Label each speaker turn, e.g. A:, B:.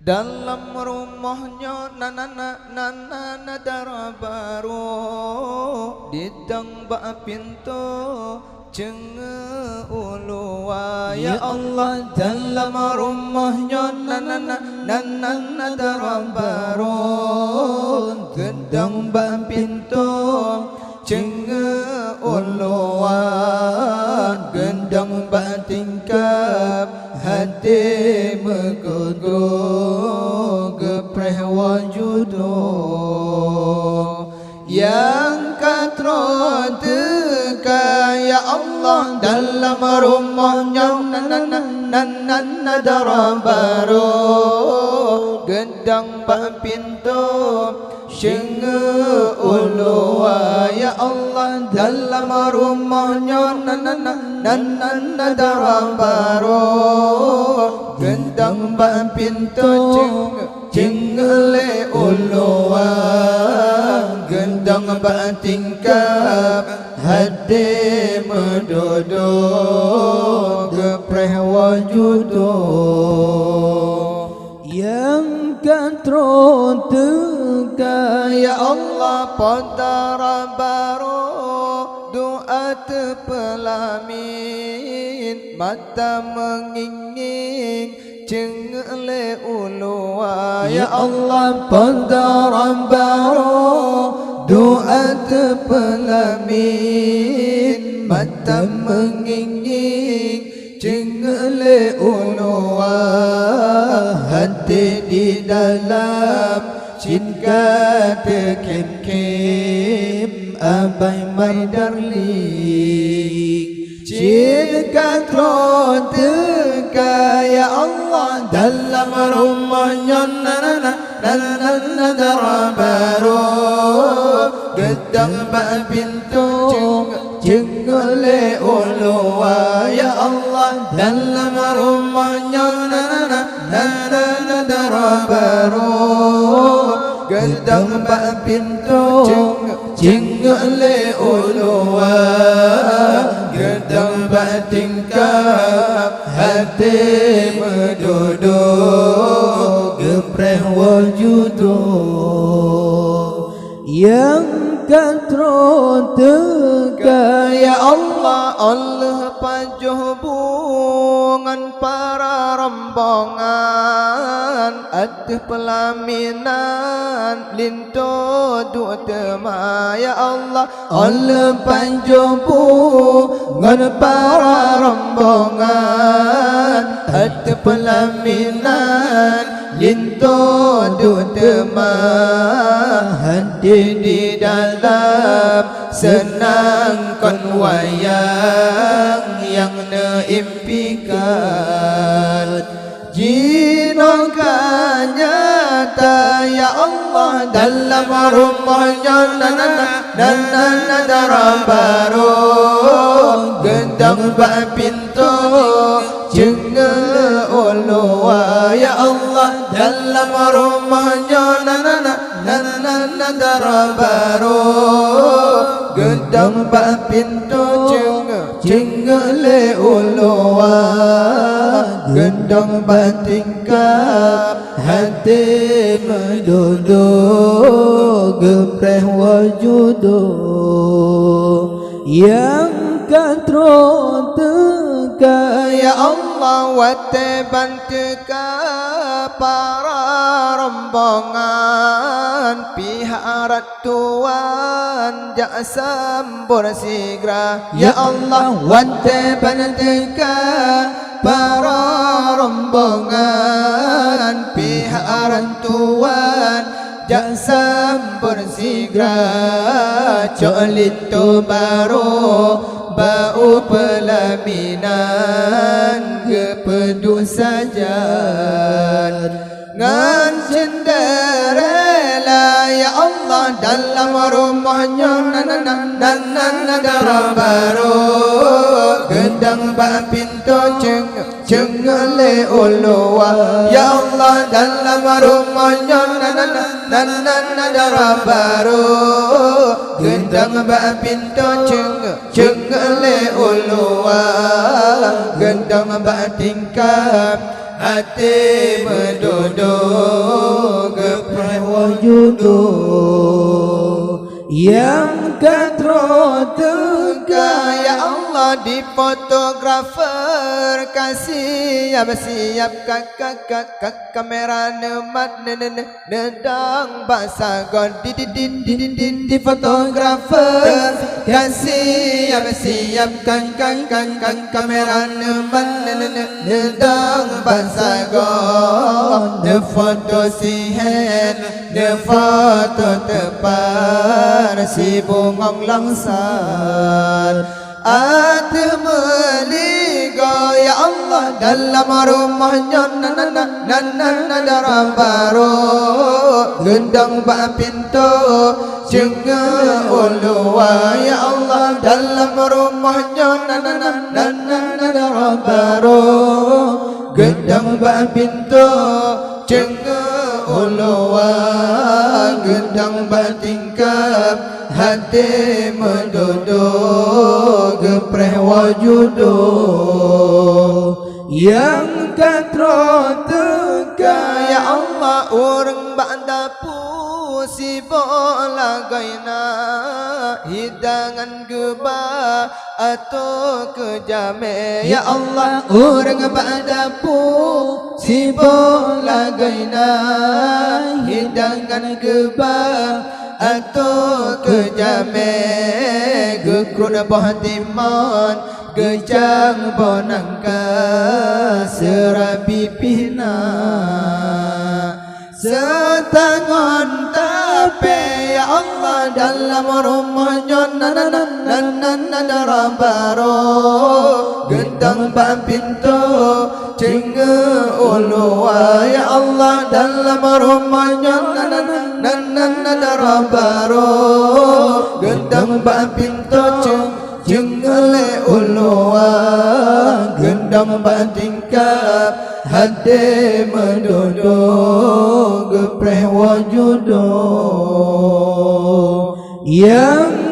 A: dalam rumahnya nana dara baru didang bak pintu cenga ulua ya Allah dalam rumahnya nana dara baru gedang bak pintu cenga ulua gendang bak tingkap hati menggogo gepreh wajudo yang katro teka ya Allah dalam rumahnya nana dara baru gedang bak pintu Syengga ulua ya Allah dalam rumahnya nana dara baru gendang bak pintu cengele ulua gendang bak tingkap hade medodo gepreh wajudo yang katro teka ya Allah podara baru doa terpelamin mata mengingin cengele ulua ya Allah podara baru doa terpelamin mata mengingin cengele ulua hati di dalam cinta terkem-kem abai my darling cinta teka ya Allah dalam rumahnya nana dara baru gedang bak pintu cengele ulua ya Allah dalam rumahnya nana dara baru gedang bak pintu cengele ulua gedang bak tingkap hati medodo gepreh wajudo yang katro teka ya Allah Allah pajuh bungan para rombongan aduh pelaminan linto dua tema ya Allah Allah pajuh bungan para rombongan aduh pelaminan linto dua tema hadir di dalam senangkan wayang yang neimpikan jinokan nyata ya Allah dalam rumahnya nana dara baru gendang bak pintu cengele ulua ya Allah dalam rumahnya nana dara baru gedang bak pintu cengele ulua gendang bak tingkap hati medodo gepreh wajudo yang katro teka ya Allah wate banteka para rombongan pihak ratuan jasam bersigra ya Allah wate banteka para rombongan pihak ratuan jasam bersigra colito baru bau pelaminan kepedu saja ngan cenderela ya Allah dalam rumahnya nana dara baru gendang bak pintu cengele ulua ya Allah dalam rumahnya nana dara baru gendang bak pintu cengele ulua gendang bak tingkap hati menduduk gepreh
B: wujuduk yang katro tegak.
A: Ya Allah di fotografer kasih siap kakak kamera nemat nedang bahasa god di fotografer kasih siap kakak kamera nemat nedang bahasa god de foto sihen de foto tepat si bungong langsat meligo ya Allah dalam rumahnya nana baru gendang bak pintu jengga ulua ya Allah dalam rumahnya nana baru gendang bak pintu jengga ulua gendang bak tingkap hati menduduk gepreh wujuduk
B: yang katro tegak.
A: Ya Allah urang ba'da pusi bola gaina hidangan geba atau kejame. Ya Allah urang ba'da pusi bola gaina hidangan geba atau kejame gekrun bahtiman gejang bonangka serabi pihna setangon tape ya Allah dalam rumahnya nana baru gendang bak pintu jengga ulua ya Allah dalam rumahnya nana baru gendang bak pintu jengga le ulua gendang bak tingkap hati menduduk gepreh wujuduk
B: yang